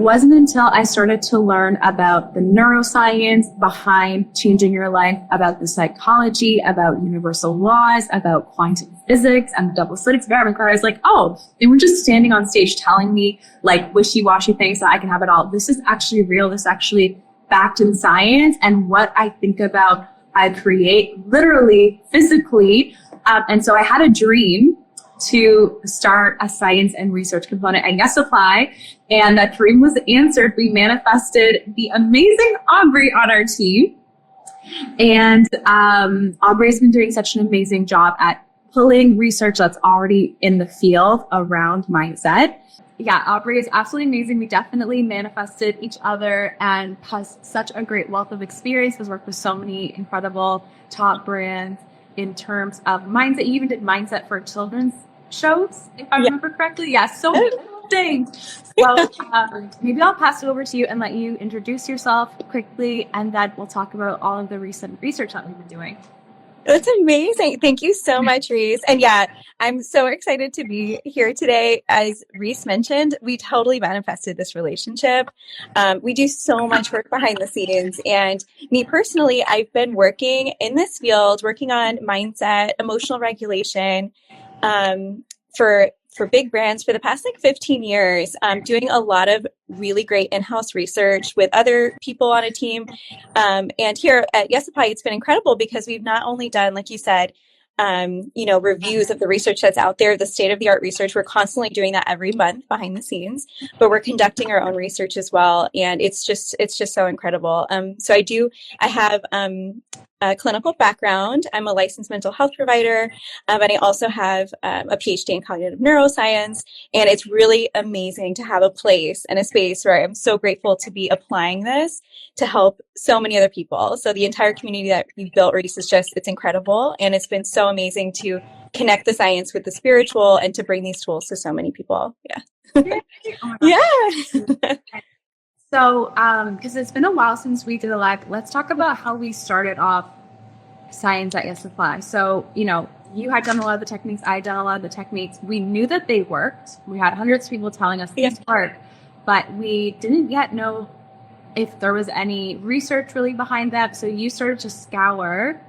wasn't until I started to learn about the neuroscience behind changing your life, about the psychology, about universal laws, about quantum physics and double-slit experiment, where I was like, oh, they were just standing on stage telling me like wishy-washy things that I can have it all. This is actually real. This is actually backed in science. And what I think about, I create literally, physically. And so I had a dream to start a science and research component at Yes Apply. And that dream was answered. We manifested the amazing Aubry on our team. And Aubry has been doing such an amazing job at pulling research that's already in the field around mindset. Yeah, Aubry is absolutely amazing. We definitely manifested each other and has such a great wealth of experience. Has worked with so many incredible top brands in terms of mindset. You even did mindset for children's shows, if I remember correctly. Yeah, so many things. Well, maybe I'll pass it over to you and let you introduce yourself quickly, and then we'll talk about all of the recent research that we've been doing. That's amazing. Thank you so much, Reese. And yeah, I'm so excited to be here today. As Reese mentioned, we totally manifested this relationship. We do so much work behind the scenes. And me personally, I've been working in this field, working on mindset, emotional regulation, for big brands for the past 15 years, doing a lot of really great in-house research with other people on a team. And here at Yes Apply, it's been incredible because we've not only done, like you said, reviews of the research that's out there, the state-of-the-art research. We're constantly doing that every month behind the scenes, but we're conducting our own research as well. And it's just so incredible. So I have a clinical background. I'm a licensed mental health provider, and I also have a PhD in cognitive neuroscience. And it's really amazing to have a place and a space where I'm so grateful to be applying this to help so many other people. So the entire community that we've built, Reese, it's incredible. And it's been so amazing to connect the science with the spiritual and to bring these tools to so many people. Yeah. Yeah. So, because it's been a while since we did a live, let's talk about how we started off science at Yes Apply. So, you had done a lot of the techniques, I had done a lot of the techniques. We knew that they worked. We had hundreds of people telling us these work, but we didn't yet know if there was any research really behind that. So you started to scour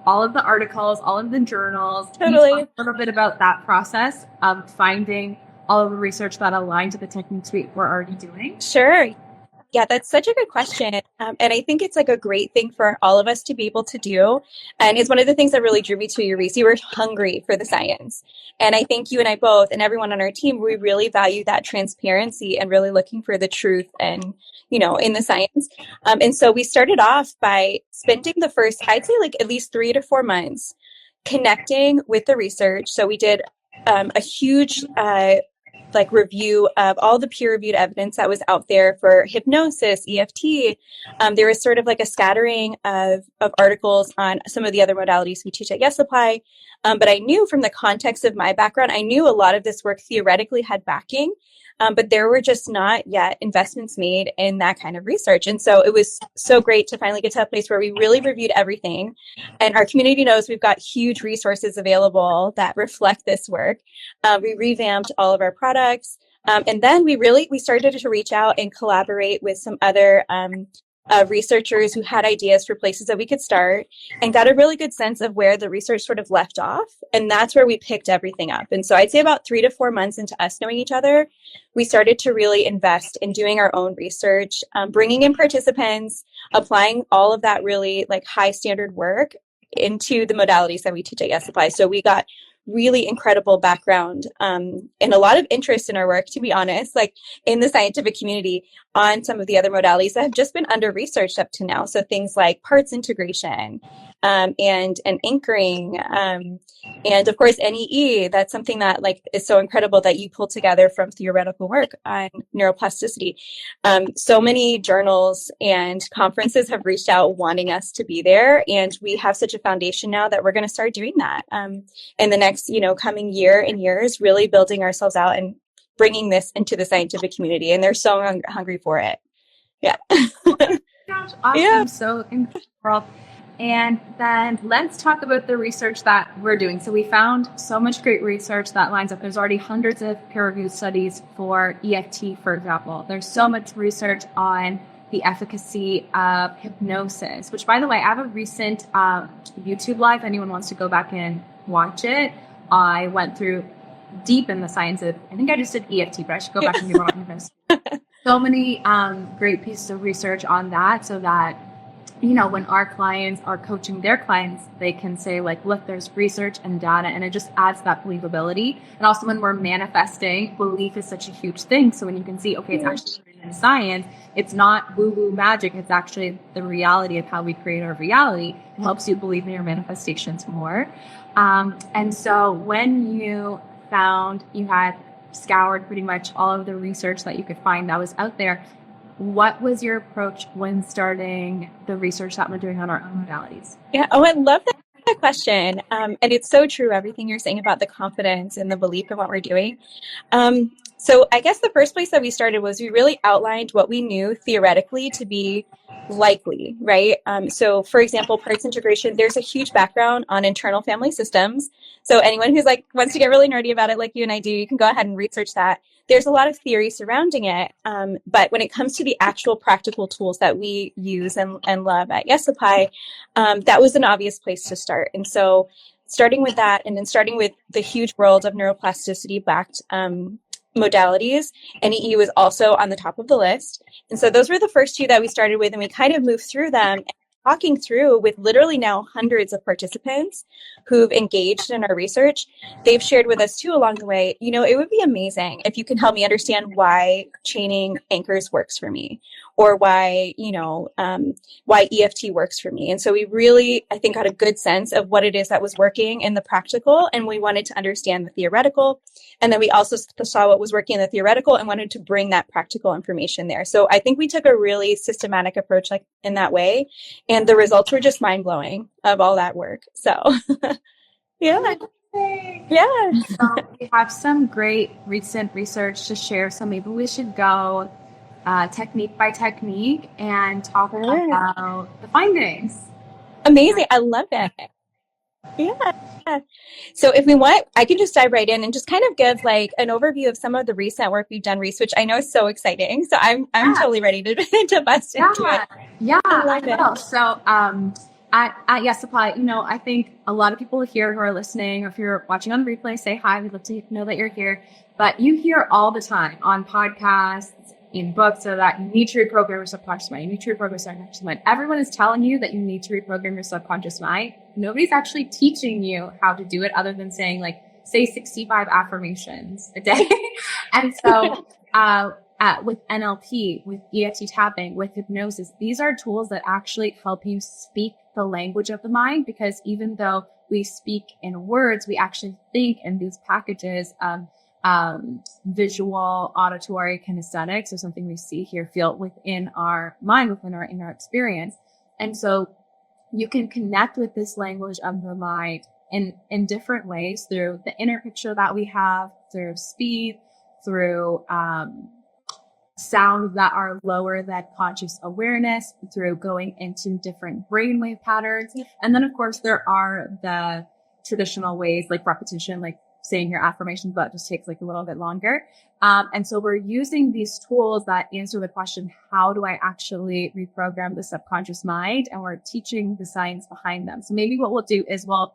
all of the articles, all of the journals. Totally. Can you talk a little bit about that process of finding all of the research that aligned to the techniques we were already doing? Sure. Yeah, that's such a good question. And I think it's a great thing for all of us to be able to do. And it's one of the things that really drew me to you, Reese. You were hungry for the science. And I think you and I both, and everyone on our team, we really value that transparency and really looking for the truth and, in the science. And so we started off by spending the first, I'd say at least 3 to 4 months connecting with the research. So we did a huge review of all the peer-reviewed evidence that was out there for hypnosis, EFT. There was sort of a scattering of articles on some of the other modalities we teach at Yes Apply. But I knew from the context of my background, I knew a lot of this work theoretically had backing, but there were just not yet investments made in that kind of research. And so it was so great to finally get to a place where we really reviewed everything. And our community knows we've got huge resources available that reflect this work. We revamped all of our products. And then we started to reach out and collaborate with some other researchers who had ideas for places that we could start, and got a really good sense of where the research sort of left off. And that's where we picked everything up. And so I'd say about 3 to 4 months into us knowing each other, we started to really invest in doing our own research, bringing in participants, applying all of that really high standard work into the modalities that we teach at Yes Apply. So we got really incredible background and a lot of interest in our work, to be honest, in the scientific community on some of the other modalities that have just been under researched up to now. So things like parts integration and anchoring and of course NEE. That's something that is so incredible that you pull together from theoretical work on neuroplasticity. So many journals and conferences have reached out wanting us to be there, and we have such a foundation now that we're going to start doing that in the next coming year and years, really building ourselves out and bringing this into the scientific community. And they're so hungry for it. Yeah. Gosh, awesome. Yeah. So incredible. And then let's talk about the research that we're doing. So we found so much great research that lines up. There's already hundreds of peer-reviewed studies for EFT, for example. There's so much research on the efficacy of hypnosis, which, by the way, I have a recent YouTube live. Anyone wants to go back and watch it. I went through deep in the science of, I think I just did EFT, but I should go back and do hypnosis. So many great pieces of research on that, so that, you know, when our clients are coaching their clients, they can say, like, look, there's research and data, and it just adds that believability. And also when we're manifesting, belief is such a huge thing. So when you can see, okay, it's actually written in science, it's not woo-woo magic, it's actually the reality of how we create our reality. It helps you believe in your manifestations more. And so when you found you had scoured pretty much all of the research that you could find that was out there, what was your approach when starting the research that we're doing on our own modalities? Yeah. Oh, I love that question. And it's so true, everything you're saying about the confidence and the belief in what we're doing. So I guess the first place that we started was we really outlined what we knew theoretically to be likely, right? So for example, parts integration, there's a huge background on internal family systems. So anyone who's like wants to get really nerdy about it, like you and I do, you can go ahead and research that. There's a lot of theory surrounding it. But when it comes to the actual practical tools that we use and love at YesApply, that was an obvious place to start. And so starting with that, and then starting with the huge world of neuroplasticity backed modalities, NEE was also on the top of the list. And so those were the first two that we started with, and we kind of moved through them, talking through with literally now hundreds of participants who've engaged in our research. They've shared with us too along the way, you know, it would be amazing if you can help me understand why chaining anchors works for me, or why, you know, why EFT works for me. And so we really, I think, got a good sense of what it is that was working in the practical, and we wanted to understand the theoretical. And then we also saw what was working in the theoretical and wanted to bring that practical information there. So I think we took a really systematic approach like in that way. And the results were just mind-blowing of all that work. So, yeah. Yeah. So we have some great recent research to share. So maybe we should go technique by technique and talk about the findings. Amazing. I love it. Yeah. So if we want, I can just dive right in and just kind of give like an overview of some of the recent work we've done, Reese, which I know is so exciting. So I'm totally ready to bust into it. Yeah, I know. So at YesApply, you know, I think a lot of people here who are listening, or if you're watching on replay, say hi. We'd love to know that you're here. But you hear all the time on podcasts, in books, so that you need to reprogram your subconscious mind. You need to reprogram your subconscious mind. Everyone is telling you that you need to reprogram your subconscious mind. Nobody's actually teaching you how to do it, other than saying, like, say 65 affirmations a day. And so with NLP, with EFT tapping, with hypnosis, these are tools that actually help you speak the language of the mind, because even though we speak in words, we actually think in these packages of visual, auditory, kinesthetic. So something we see, hear, feel within our mind, within our inner experience. And so you can connect with this language of the mind in different ways, through the inner picture that we have, through speed, through sounds that are lower than conscious awareness, through going into different brainwave patterns. And then, of course, there are the traditional ways, like repetition, like saying your affirmations, but it just takes like a little bit longer. And so we're using these tools that answer the question, how do I actually reprogram the subconscious mind? And we're teaching the science behind them. So maybe what we'll do is we'll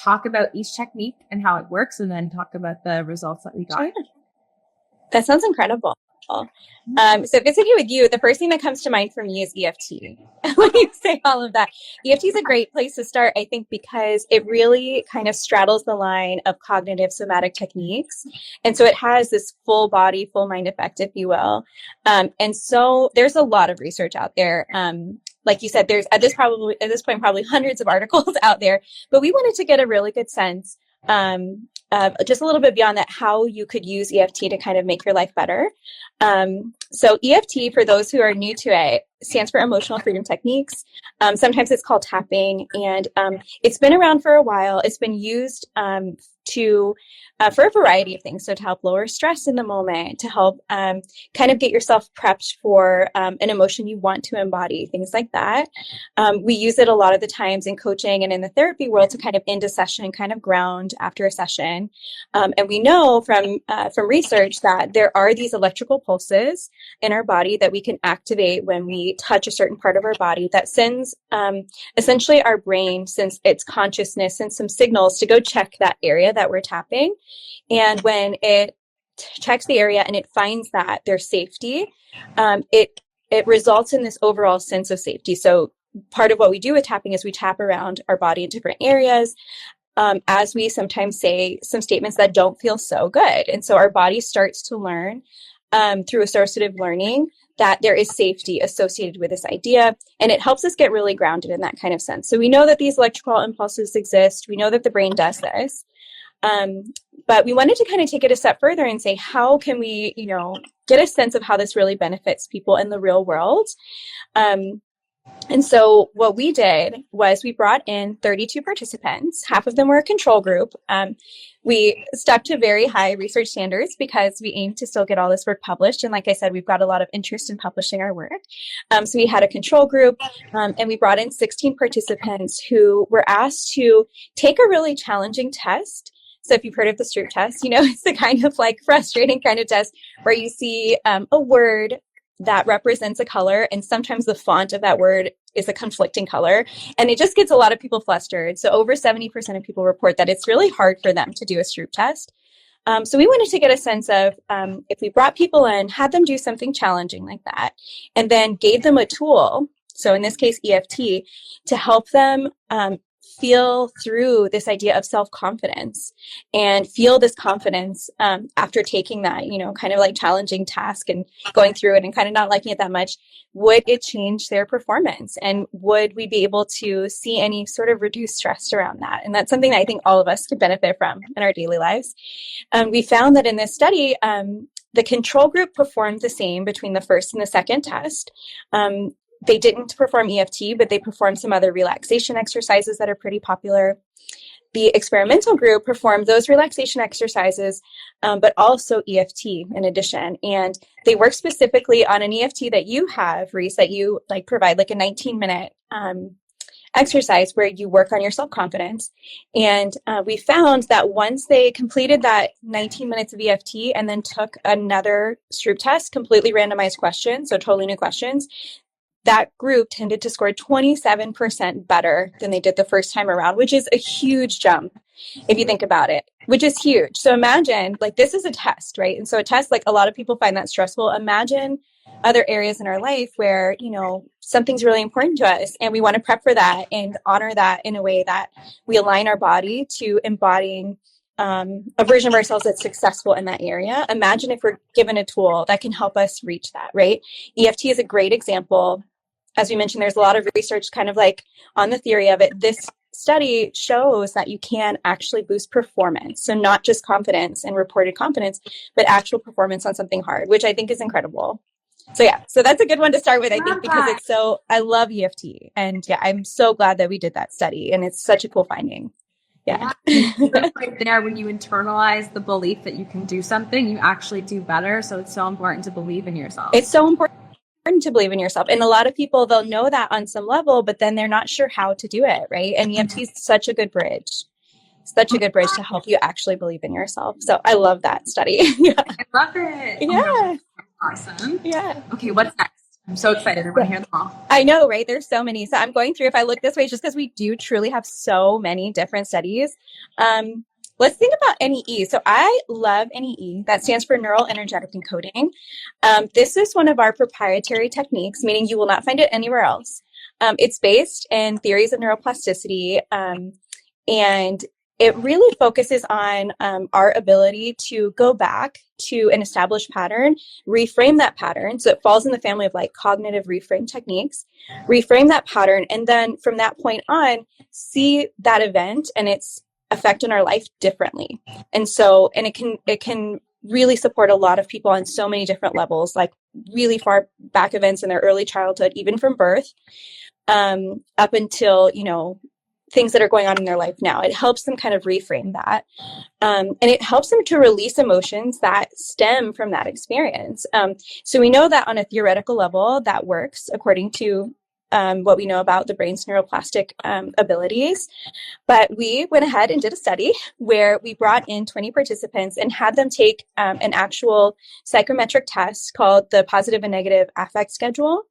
talk about each technique and how it works, and then talk about the results that we got. Sure. That sounds incredible. So if it's okay with you, the first thing that comes to mind for me is EFT. When you say all of that, EFT is a great place to start, I think, because it really kind of straddles the line of cognitive somatic techniques. And so it has this full body, full mind effect, if you will. And so there's a lot of research out there. Like you said, there's at this point, probably hundreds of articles out there, but we wanted to get a really good sense, just a little bit beyond that, how you could use EFT to kind of make your life better. So EFT, for those who are new to it, stands for Emotional Freedom Techniques. Sometimes it's called tapping, and it's been around for a while. It's been used to for a variety of things. So to help lower stress in the moment, to help kind of get yourself prepped for an emotion you want to embody, things like that. We use it a lot of the times in coaching and in the therapy world to kind of end a session, kind of ground after a session. And we know from research that there are these electrical pulses in our body that we can activate when we touch a certain part of our body that sends essentially our brain, since its consciousness, sends some signals to go check that area that we're tapping. And when it checks the area and it finds that there's safety, it results in this overall sense of safety. So part of what we do with tapping is we tap around our body in different areas, as we sometimes say some statements that don't feel so good. And so our body starts to learn through associative learning that there is safety associated with this idea. And it helps us get really grounded in that kind of sense. So we know that these electrical impulses exist. We know that the brain does this. But we wanted to kind of take it a step further and say, how can we, get a sense of how this really benefits people in the real world? And so what we did was we brought in 32 participants. Half of them were a control group. We stuck to very high research standards because we aim to still get all this work published. And like I said, we've got a lot of interest in publishing our work. So we had a control group, and we brought in 16 participants who were asked to take a really challenging test. So if you've heard of the Stroop test, it's the kind of like frustrating kind of test where you see a word that represents a color, and sometimes the font of that word is a conflicting color, and it just gets a lot of people flustered. So over 70% of people report that it's really hard for them to do a Stroop test. So we wanted to get a sense of if we brought people in, had them do something challenging like that, and then gave them a tool, so in this case EFT, to help them feel through this idea of self-confidence and feel this confidence after taking that, kind of like challenging task and going through it and kind of not liking it that much. Would it change their performance? And would we be able to see any sort of reduced stress around that? And that's something that I think all of us could benefit from in our daily lives. We found that in this study, the control group performed the same between the first and the second test. They didn't perform EFT, but they performed some other relaxation exercises that are pretty popular. The experimental group performed those relaxation exercises, but also EFT in addition. And they work specifically on an EFT that you have, Reese, that you provide like a 19-minute exercise where you work on your self-confidence. And we found that once they completed that 19 minutes of EFT and then took another Stroop test, completely randomized questions, so totally new questions, that group tended to score 27% better than they did the first time around, which is a huge jump if you think about it, which is huge. So imagine, this is a test, right? And so a test, a lot of people find that stressful. Imagine other areas in our life where, something's really important to us and we want to prep for that and honor that in a way that we align our body to embodying a version of ourselves that's successful in that area. Imagine if we're given a tool that can help us reach that, right? EFT is a great example. As we mentioned, there's a lot of research kind of on the theory of it. This study shows that you can actually boost performance. So not just confidence and reported confidence, but actual performance on something hard, which I think is incredible. So so that's a good one to start with, I think, because I love EFT. And I'm so glad that we did that study, and it's such a cool finding. Yeah. Right there, when you internalize the belief that you can do something, you actually do better. So it's so important to believe in yourself. It's so important to believe in yourself. And a lot of people, they'll know that on some level, but then they're not sure how to do it, right? And EFT is such a good bridge. Such a good bridge to help you actually believe in yourself. So I love that study. I love it. Yeah. Awesome. Yeah. Okay, what's next? I'm so excited. I want to hear them all. I know, right? There's so many. So I'm going through, if I look this way, just because we do truly have so many different studies. Let's think about NEE. So I love NEE. That stands for Neural Energetic Encoding. This is one of our proprietary techniques, meaning you will not find it anywhere else. It's based in theories of neuroplasticity, and it really focuses on our ability to go back to an established pattern, reframe that pattern. So it falls in the family of cognitive reframe techniques, reframe that pattern, and then from that point on, see that event and its effect on our life differently. And it can really support a lot of people on so many different levels, really far back events in their early childhood, even from birth, up until, things that are going on in their life now. It helps them kind of reframe that. And it helps them to release emotions that stem from that experience. So we know that on a theoretical level, that works according to what we know about the brain's neuroplastic abilities. But we went ahead and did a study where we brought in 20 participants and had them take an actual psychometric test called the positive and negative affect schedule,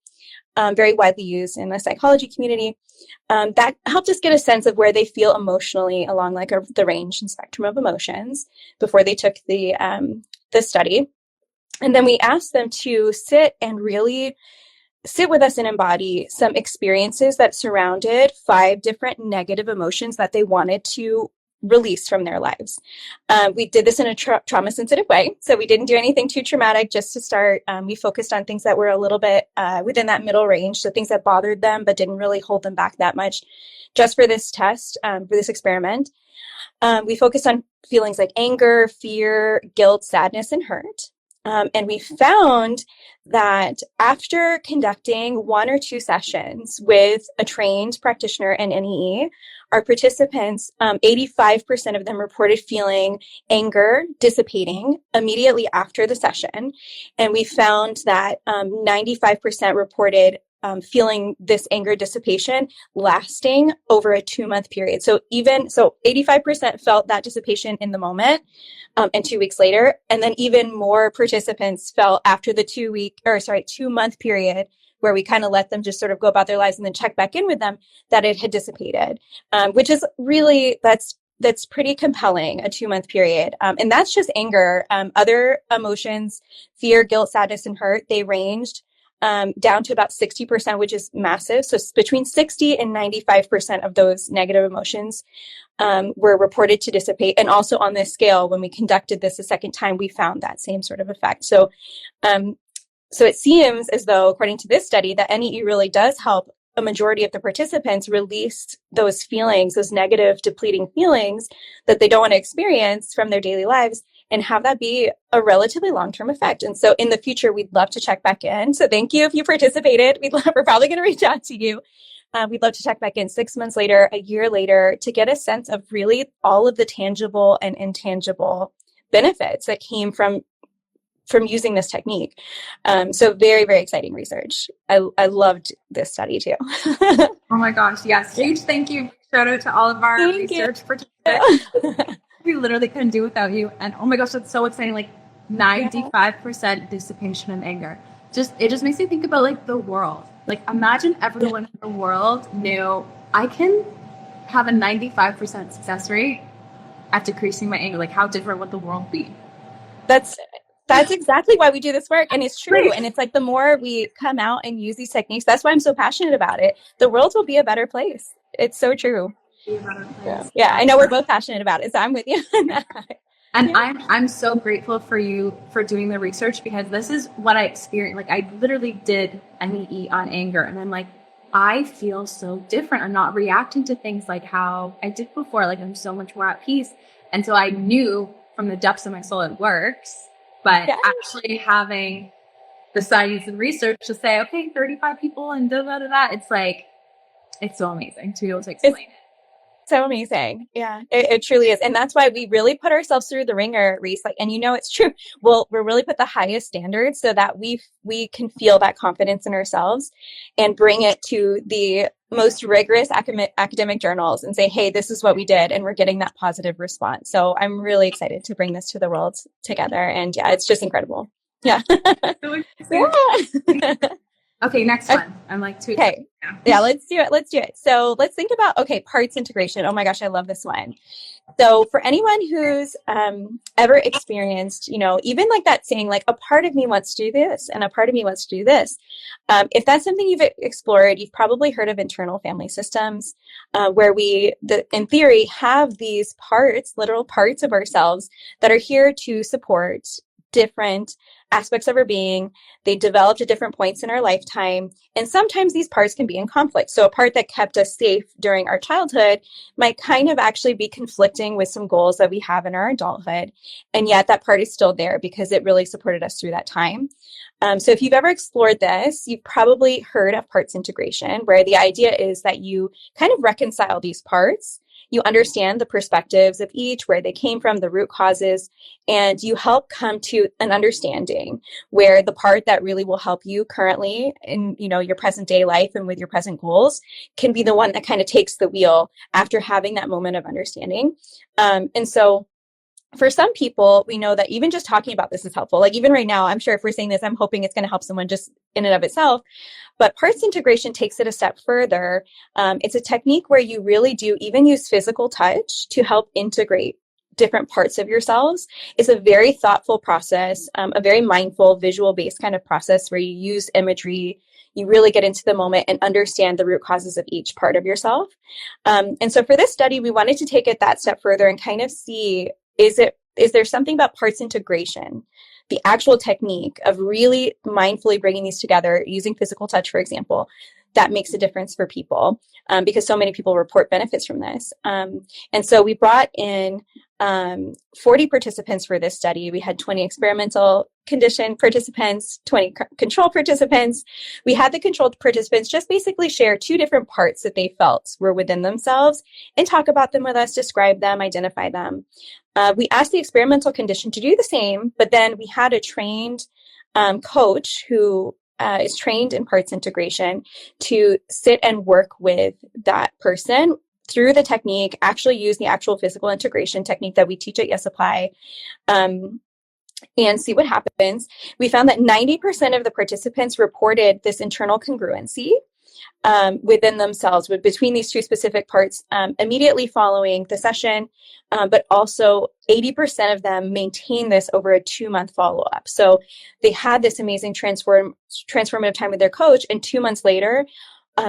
very widely used in the psychology community. That helped us get a sense of where they feel emotionally along like the range and spectrum of emotions before they took the study. And then we asked them to sit and really sit with us and embody some experiences that surrounded 5 different negative emotions that they wanted to release from their lives. We did this in a trauma sensitive way. So we didn't do anything too traumatic just to start. We focused on things that were a little bit within that middle range. So things that bothered them, but didn't really hold them back that much just for this test, for this experiment. We focused on feelings like anger, fear, guilt, sadness, and hurt. And we found that after conducting 1 or 2 sessions with a trained practitioner and NEE, our participants, 85% of them reported feeling anger dissipating immediately after the session. And we found that 95% reported feeling this anger dissipation lasting over a 2-month period. So 85% felt that dissipation in the moment, and 2 weeks later, and then even more participants felt after the 2-month period where we kind of let them just sort of go about their lives and then check back in with them that it had dissipated, which is really, that's pretty compelling, a 2-month period. And that's just anger. Other emotions, fear, guilt, sadness, and hurt, they ranged down to about 60%, which is massive. So between 60 and 95% of those negative emotions were reported to dissipate. And also on this scale, when we conducted this a second time, we found that same sort of effect. So it seems as though, according to this study, that NEE really does help a majority of the participants release those feelings, those negative, depleting feelings that they don't want to experience from their daily lives, and have that be a relatively long-term effect. And so in the future, we'd love to check back in. So thank you if you participated. We're probably going to reach out to you. We'd love to check back in 6 months later, a year later, to get a sense of really all of the tangible and intangible benefits that came from using this technique. So very, very exciting research. I loved this study too. Oh my gosh. Yes. Huge thank you. Shout out to all of our research participants. We literally couldn't do without you. And oh my gosh, that's so exciting. Like 95% dissipation and anger. It just makes me think about like the world. Like imagine everyone in the world knew I can have a 95% success rate at decreasing my anger. Like how different would the world be? That's exactly why we do this work. And it's true. And it's like the more we come out and use these techniques, that's why I'm so passionate about it. The world will be a better place. It's so true. Yeah, I know we're both passionate about it, so I'm with you on that. And I'm so grateful for you for doing the research, because this is what I experienced. Like I literally did NEE on anger, and I'm like, I feel so different. I'm not reacting to things like how I did before. Like I'm so much more at peace. And so I knew from the depths of my soul it works. But actually having the science and research to say, okay, 35 people and da-da-da-da, it's like, it's so amazing to be able to explain it. So amazing. Yeah, it truly is. And that's why we really put ourselves through the ringer, Reese. Like, and it's true. We'll really put the highest standards so that we can feel that confidence in ourselves and bring it to the most rigorous academic journals and say, hey, this is what we did. And we're getting that positive response. So I'm really excited to bring this to the world together. And yeah, it's just incredible. Yeah. Okay, next one. I'm like, too excited. Yeah, let's do it. So let's think about, parts integration. Oh my gosh, I love this one. So for anyone who's ever experienced, even like that saying, like a part of me wants to do this and a part of me wants to do this. If that's something you've explored, you've probably heard of internal family systems, where we, in theory, have these parts, literal parts of ourselves that are here to support different aspects of our being. They developed at different points in our lifetime. And sometimes these parts can be in conflict. So a part that kept us safe during our childhood might kind of actually be conflicting with some goals that we have in our adulthood. And yet that part is still there because it really supported us through that time. So if you've ever explored this, you've probably heard of parts integration, where the idea is that you kind of reconcile these parts. You understand the perspectives of each, where they came from, the root causes, and you help come to an understanding where the part that really will help you currently in, your present day life and with your present goals can be the one that kind of takes the wheel after having that moment of understanding. And so for some people, we know that even just talking about this is helpful. Like even right now, I'm sure if we're saying this, I'm hoping it's going to help someone just in and of itself. But parts integration takes it a step further. It's a technique where you really do even use physical touch to help integrate different parts of yourselves. It's a very thoughtful process, a very mindful, visual-based kind of process where you use imagery. You really get into the moment and understand the root causes of each part of yourself. And so for this study, we wanted to take it that step further and kind of see, is there something about parts integration, the actual technique of really mindfully bringing these together using physical touch, for example, that makes a difference for people, because so many people report benefits from this. And so we brought in 40 participants for this study. We had 20 experimental condition participants, 20 control participants. We had the controlled participants just basically share 2 different parts that they felt were within themselves and talk about them with us, describe them, identify them. We asked the experimental condition to do the same, but then we had a trained coach who is trained in parts integration to sit and work with that person through the technique, actually use the actual physical integration technique that we teach at Yes Apply, and see what happens. We found that 90% of the participants reported this internal congruency within themselves between these 2 specific parts immediately following the session, but also 80% of them maintain this over a 2-month follow-up. So they had this amazing transformative time with their coach, and 2 months later,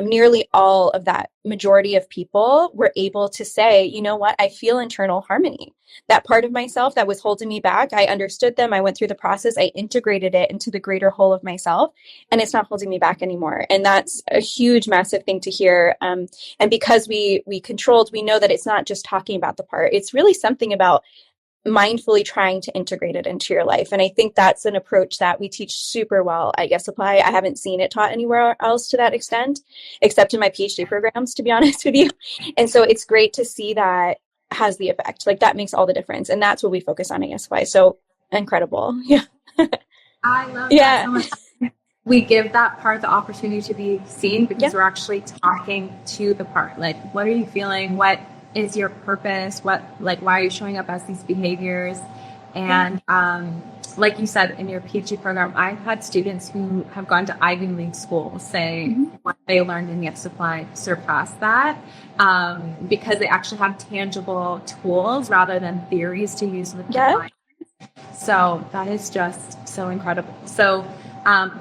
nearly all of that majority of people were able to say, you know what, I feel internal harmony. That part of myself that was holding me back, I understood them. I went through the process. I integrated it into the greater whole of myself, and it's not holding me back anymore. And that's a huge, massive thing to hear. And because we controlled, we know that it's not just talking about the part. It's really something about mindfully trying to integrate it into your life. And I think that's an approach that we teach super well at Yes Apply. I haven't seen it taught anywhere else to that extent, except in my PhD programs, to be honest with you. And so it's great to see that has the effect. Like that makes all the difference. And that's what we focus on at Yes Apply. So incredible. Yeah. I love that so much. We give that part the opportunity to be seen because we're actually talking to the part. Like, what are you feeling? What is your purpose? Why are you showing up as these behaviors? And like you said, in your PhD program, I've had students who have gone to Ivy League school say what they learned in Yes Apply surpassed that, because they actually have tangible tools rather than theories to use with their clients. So that is just so incredible. So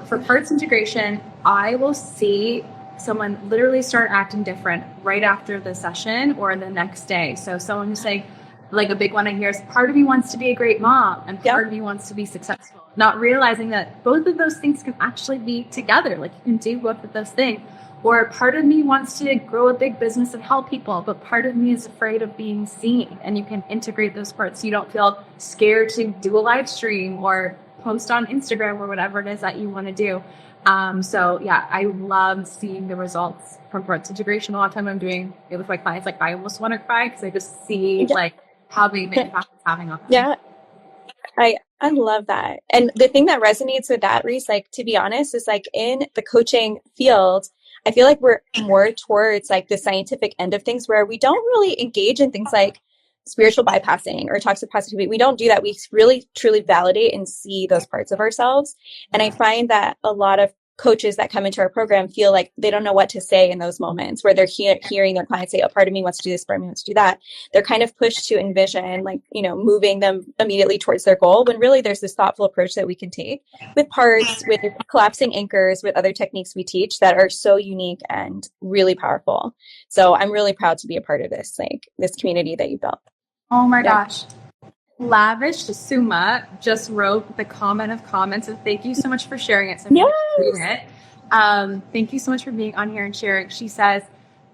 for parts integration, I will see someone literally start acting different right after the session or the next day. So someone who's saying, like a big one I hear is, part of me wants to be a great mom and part of me wants to be successful. Not realizing that both of those things can actually be together. Like you can do both of those things. Or part of me wants to grow a big business and help people, but part of me is afraid of being seen. And you can integrate those parts so you don't feel scared to do a live stream or post on Instagram or whatever it is that you want to do. So yeah, I love seeing the results from parts integration. A lot of time I'm doing it with my clients, like I almost want to cry because I just see like how big an impact it's having on them. Yeah. I love that. And the thing that resonates with that, Reese, like to be honest, is like in the coaching field, I feel like we're more towards like the scientific end of things where we don't really engage in things like spiritual bypassing or toxic positivity. We don't do that. We really truly validate and see those parts of ourselves. And I find that a lot of coaches that come into our program feel like they don't know what to say in those moments where they're hearing their clients say, oh, part of me wants to do this, part of me wants to do that. They're kind of pushed to envision, like, moving them immediately towards their goal, when really there's this thoughtful approach that we can take with parts, with collapsing anchors, with other techniques we teach that are so unique and really powerful. So I'm really proud to be a part of this, like this community that you built. Oh my gosh. Lavish Suma just wrote the comment of comments, and thank you so much for sharing it. So I'm going to read it. Thank you so much for being on here and sharing. She says,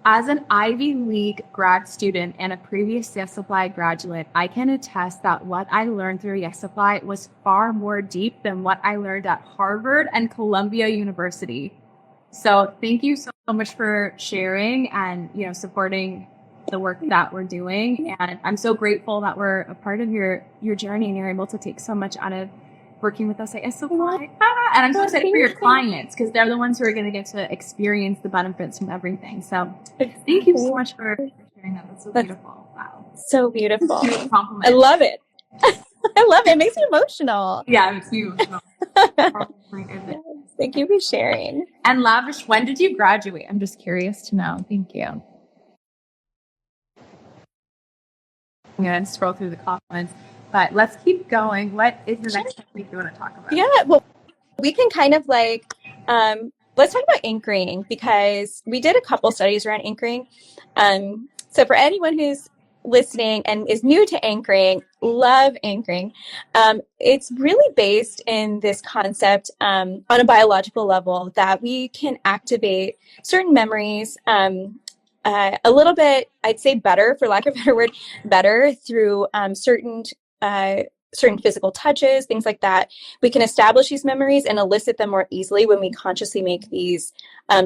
As an Ivy League grad student and a previous Yes Supply graduate, I can attest that what I learned through Yes Supply was far more deep than what I learned at Harvard and Columbia University. So thank you so much for sharing and, supporting the work that we're doing. And I'm so grateful that we're a part of your journey and you're able to take so much out of working with us at Yes Supply. And I'm so excited for your clients because they're the ones who are going to get to experience the benefits from everything. So thank you so much for sharing that. That's so beautiful. Wow. So beautiful. Compliment. I love it. I love it. It makes me emotional. Yeah, it makes me emotional. Thank you for sharing. And Lavish, when did you graduate? I'm just curious to know. Thank you. I'm going to scroll through the comments, but let's keep going. What is the next technique you want to talk about? Yeah, well, we can kind of let's talk about anchoring because we did a couple studies around anchoring. So for anyone who's listening and is new to anchoring, love anchoring. It's really based in this concept on a biological level that we can activate certain memories a little bit, I'd say better, for lack of a better word, better through certain physical touches, things like that. We can establish these memories and elicit them more easily when we consciously make these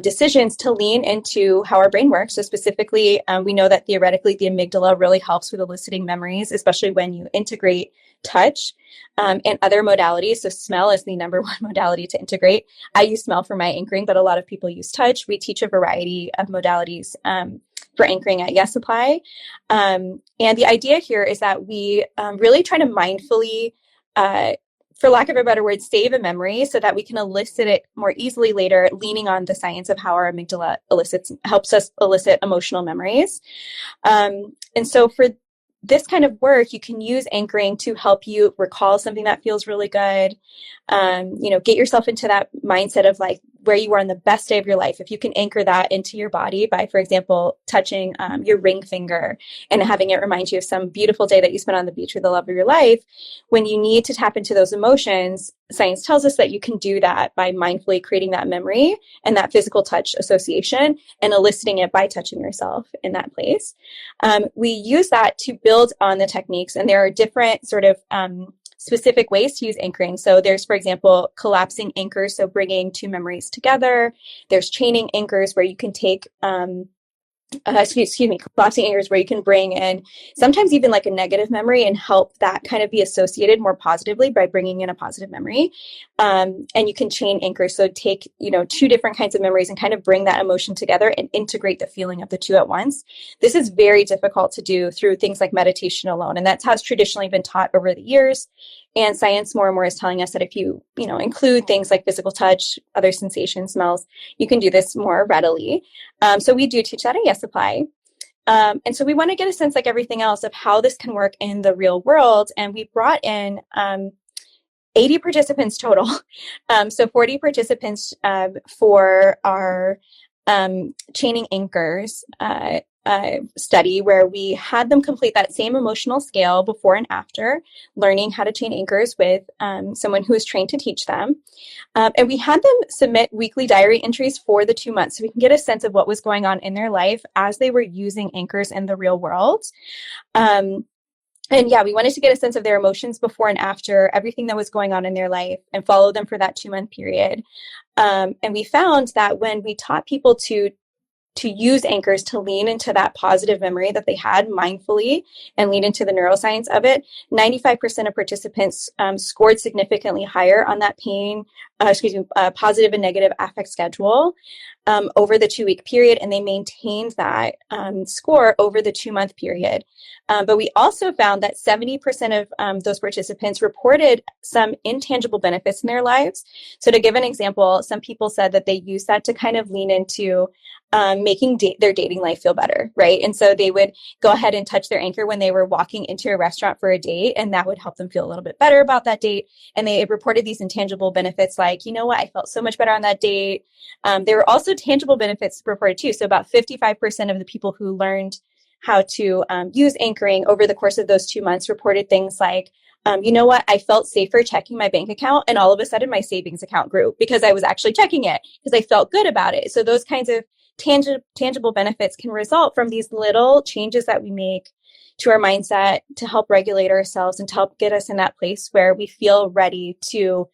decisions to lean into how our brain works. So specifically, we know that theoretically the amygdala really helps with eliciting memories, especially when you integrate touch and other modalities. So smell is the number one modality to integrate. I use smell for my anchoring, but a lot of people use touch. We teach a variety of modalities for anchoring at Yes Supply. And the idea here is that we really try to mindfully, for lack of a better word, save a memory so that we can elicit it more easily later, leaning on the science of how our amygdala helps us elicit emotional memories. And so for this kind of work, you can use anchoring to help you recall something that feels really good. Get yourself into that mindset of like where you were on the best day of your life. If you can anchor that into your body by, for example, touching your ring finger and having it remind you of some beautiful day that you spent on the beach with the love of your life, when you need to tap into those emotions, science tells us that you can do that by mindfully creating that memory and that physical touch association and eliciting it by touching yourself in that place. We use that to build on the techniques, and there are different sort of specific ways to use anchoring. So there's, for example, collapsing anchors, so bringing two memories together. There's chaining anchors where you can take collapsing anchors where you can bring in sometimes even like a negative memory and help that kind of be associated more positively by bringing in a positive memory. And you can chain anchors. So take, two different kinds of memories and kind of bring that emotion together and integrate the feeling of the two at once. This is very difficult to do through things like meditation alone. And that's how it's traditionally been taught over the years. And science more and more is telling us that if you, include things like physical touch, other sensations, smells, you can do this more readily. So we do teach that at Yes Supply. And so we want to get a sense, like everything else, of how this can work in the real world. And we brought in 80 participants total. So 40 participants for our chaining anchors study, where we had them complete that same emotional scale before and after, learning how to chain anchors with someone who is trained to teach them. And we had them submit weekly diary entries for the 2 months so we can get a sense of what was going on in their life as they were using anchors in the real world. And yeah, we wanted to get a sense of their emotions before and after, everything that was going on in their life, and follow them for that 2-month period. And we found that when we taught people to use anchors to lean into that positive memory that they had mindfully and lean into the neuroscience of it, 95% of participants scored significantly higher on that positive and negative affect schedule over the 2-week period, and they maintained that score over the 2-month period. But we also found that 70% of those participants reported some intangible benefits in their lives. So to give an example, some people said that they used that to kind of lean into making their dating life feel better, right? And so they would go ahead and touch their anchor when they were walking into a restaurant for a date, and that would help them feel a little bit better about that date. And they reported these intangible benefits like, you know what, I felt so much better on that date. There were also tangible benefits reported too. So about 55% of the people who learned how to use anchoring over the course of those 2 months reported things like, you know what, I felt safer checking my bank account, and all of a sudden my savings account grew because I was actually checking it because I felt good about it. So those kinds of tangible benefits can result from these little changes that we make to our mindset to help regulate ourselves and to help get us in that place where we feel ready to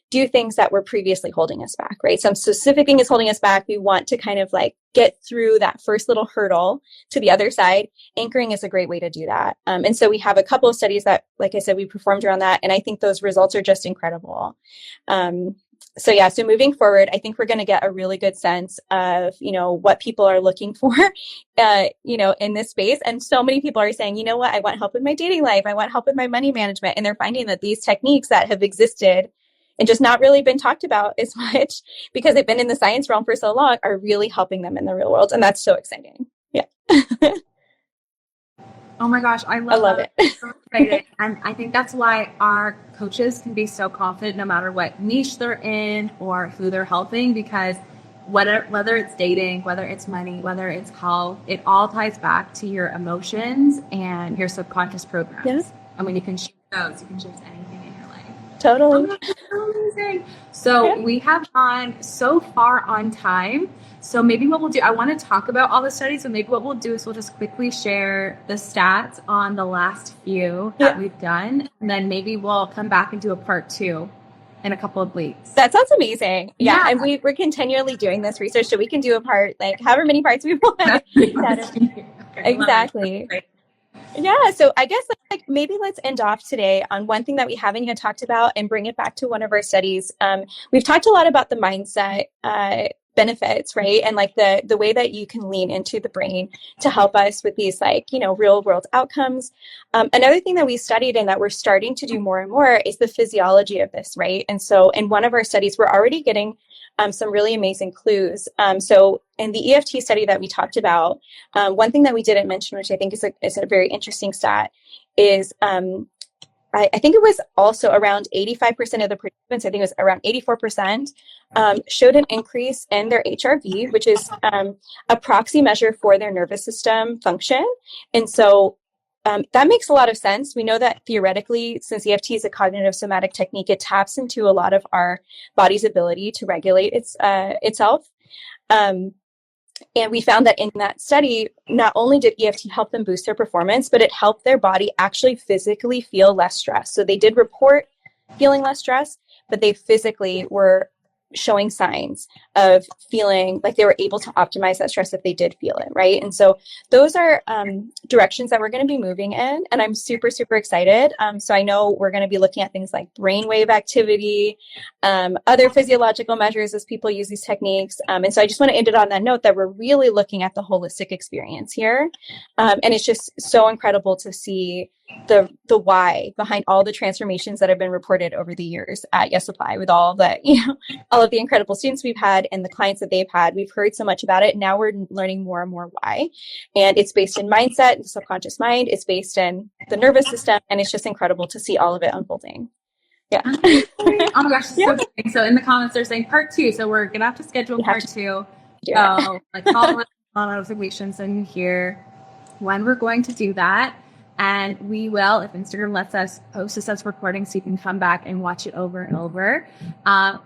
do things that were previously holding us back, right? Some specific thing is holding us back. We want to kind of like get through that first little hurdle to the other side. Anchoring is a great way to do that. And so we have a couple of studies that, like I said, we performed around that. And I think those results are just incredible. So moving forward, I think we're going to get a really good sense of, what people are looking for, in this space. And so many people are saying, you know what, I want help with my dating life. I want help with my money management. And they're finding that these techniques that have existed and just not really been talked about as much because they've been in the science realm for so long are really helping them in the real world. And that's so exciting. Yeah. Oh my gosh, I love it. I'm so excited. And I think that's why our coaches can be so confident no matter what niche they're in or who they're helping, because whether it's dating, whether it's money, whether it's health, it all ties back to your emotions and your subconscious programs. Yes. And when you can shift those, you can shift anything in your life. Totally. Oh, that's so amazing. So we have gone so far on time. So maybe what we'll do, I want to talk about all the studies, but maybe what we'll do is we'll just quickly share the stats on the last few that we've done. And then maybe we'll come back and do a part 2 in a couple of weeks. That sounds amazing. Yeah. And we're continually doing this research, so we can do a part, like however many parts we want. Exactly. Yeah. So I guess maybe let's end off today on one thing that we haven't yet talked about and bring it back to one of our studies. We've talked a lot about the mindset benefits, right? And like the way that you can lean into the brain to help us with these real world outcomes. Another thing that we studied and that we're starting to do more and more is the physiology of this, right? And so in one of our studies, we're already getting some really amazing clues. So in the EFT study that we talked about, one thing that we didn't mention, which I think is a very interesting stat, is I think it was also around 85% of the participants, I think it was around 84%, showed an increase in their HRV, which is a proxy measure for their nervous system function. And so that makes a lot of sense. We know that theoretically, since EFT is a cognitive somatic technique, it taps into a lot of our body's ability to regulate itself. And we found that in that study, not only did EFT help them boost their performance, but it helped their body actually physically feel less stress. So they did report feeling less stress, but they physically were showing signs of feeling like they were able to optimize that stress if they did feel it, right? And so those are directions that we're going to be moving in, and I'm super, super excited. So I know we're going to be looking at things like brainwave activity, other physiological measures as people use these techniques. And so I just want to end it on that note that we're really looking at the holistic experience here. And it's just so incredible to see the why behind all the transformations that have been reported over the years at Yes Apply with all of the incredible students we've had and the clients that they've had. We've heard so much about it. Now we're learning more and more why. And it's based in mindset, the subconscious mind. It's based in the nervous system. And it's just incredible to see all of it unfolding. Yeah. Oh my gosh. So exciting. So in the comments, they're saying part 2. So we're going to have to schedule part 2. So follow us on notifications and hear when we're going to do that. And we will, if Instagram lets us, post this as recording so you can come back and watch it over and over.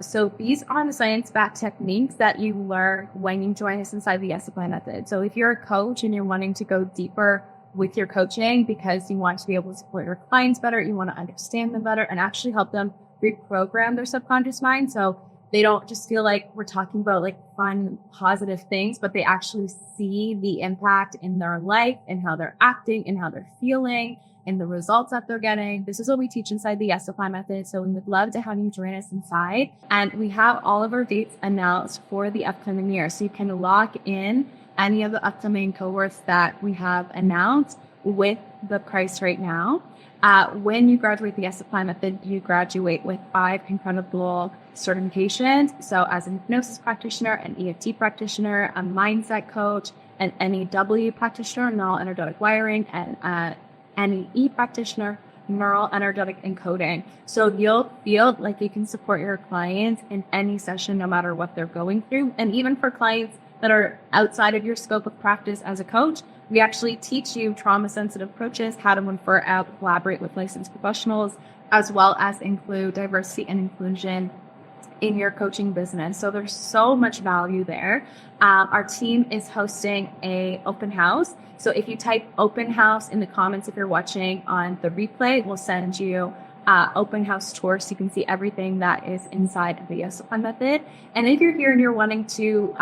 So these are the science-backed techniques that you learn when you join us inside the Yes Apply method. So if you're a coach and you're wanting to go deeper with your coaching because you want to be able to support your clients better, you want to understand them better and actually help them reprogram their subconscious mind. So they don't just feel like we're talking about like fun, positive things, but they actually see the impact in their life and how they're acting and how they're feeling and the results that they're getting. This is what we teach inside the Yes Apply method. So we would love to have you join us inside. And we have all of our dates announced for the upcoming year. So you can lock in any of the upcoming cohorts that we have announced with the price right now. When you graduate the Yes Apply method, you graduate with 5 incredible certifications. So as an hypnosis practitioner, an EFT practitioner, a mindset coach, an NEW practitioner, neural energetic wiring, and NEE practitioner, neural energetic encoding. So you'll feel like you can support your clients in any session, no matter what they're going through. And even for clients that are outside of your scope of practice as a coach, we actually teach you trauma-sensitive approaches, how to refer out, collaborate with licensed professionals, as well as include diversity and inclusion in your coaching business. So there's so much value there. Our team is hosting a open house. So if you type open house in the comments, if you're watching on the replay, we'll send you open house tour so you can see everything that is inside of the Yes Plan method. And if you're here and you're wanting to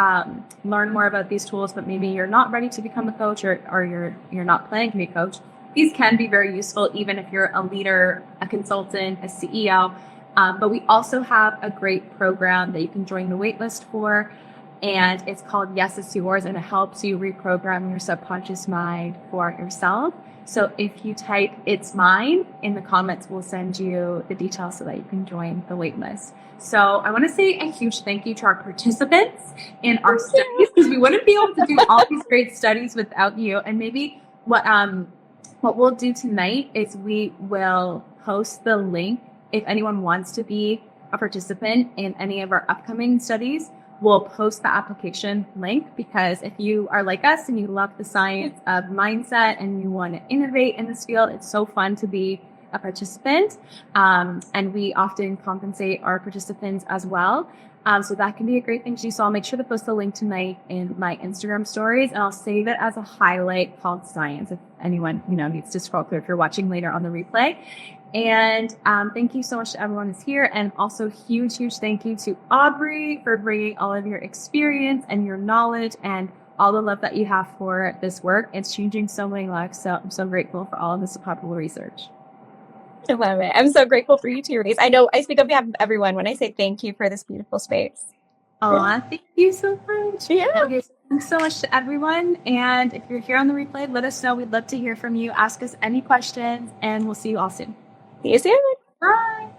learn more about these tools, but maybe you're not ready to become a coach, or you're not planning to be a coach, these can be very useful even if you're a leader, a consultant, a CEO. But we also have a great program that you can join the waitlist for, and it's called Yes, It's Yours, and it helps you reprogram your subconscious mind for yourself. So if you type "It's Mine" in the comments, we'll send you the details so that you can join the waitlist. So I want to say a huge thank you to our participants in our studies, because we wouldn't be able to do all these great studies without you. And maybe what we'll do tonight is we will post the link. If anyone wants to be a participant in any of our upcoming studies, we'll post the application link, because if you are like us and you love the science of mindset and you want to innovate in this field, it's so fun to be a participant. And we often compensate our participants as well. So that can be a great thing to do. So I'll make sure to post the link tonight in my Instagram stories, and I'll save it as a highlight called Science if anyone, needs to scroll through if you're watching later on the replay. And thank you so much to everyone who's here. And also huge, huge thank you to Aubry for bringing all of your experience and your knowledge and all the love that you have for this work. It's changing so many lives. So I'm so grateful for all of this popular research. I love it. I'm so grateful for you too, Reese. I know I speak on behalf of everyone when I say thank you for this beautiful space. Oh, thank you so much. Yeah. Okay, thanks so much to everyone. And if you're here on the replay, let us know. We'd love to hear from you. Ask us any questions, and we'll see you all soon. See you soon. Bye.